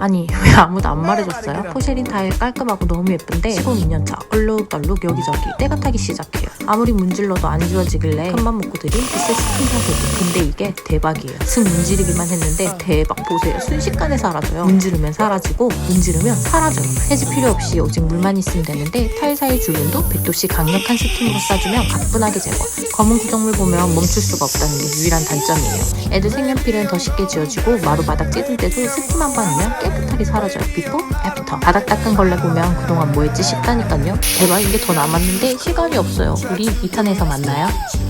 아니 왜 아무도 안 말해줬어요? 포쉐린 타일 깔끔하고 너무 예쁜데 시공 2년차 얼룩덜룩 여기저기 때가 타기 시작해요. 아무리 문질러도 안 지워지길래 큰맘 먹고 들인 비세 스킨 사세기. 근데 이게 대박이에요. 슥 문지르기만 했는데 대박 보세요. 순식간에 사라져요. 문지르면 사라지고 문지르면 사라져요. 해지 필요 없이 오직 물만 있으면 되는데 타일 사이 주변도 100도씨 강력한 스팀으로 싸주면 가뿐하게 제거. 검은 구성물 보면 멈출 수가 없다는 게 유일한 단점이에요. 애들 색연필은 더 쉽게 지워지고 마루 바닥 찌든 때도 스팀 한 번이면 깨끗하게 사라져요. 비포, 애프터. 바닥 닦은 걸레 보면 그동안 뭐 했지 싶다니까요. 대박 이게 더 남았는데 시간이 없어요. 우리 2탄에서 만나요.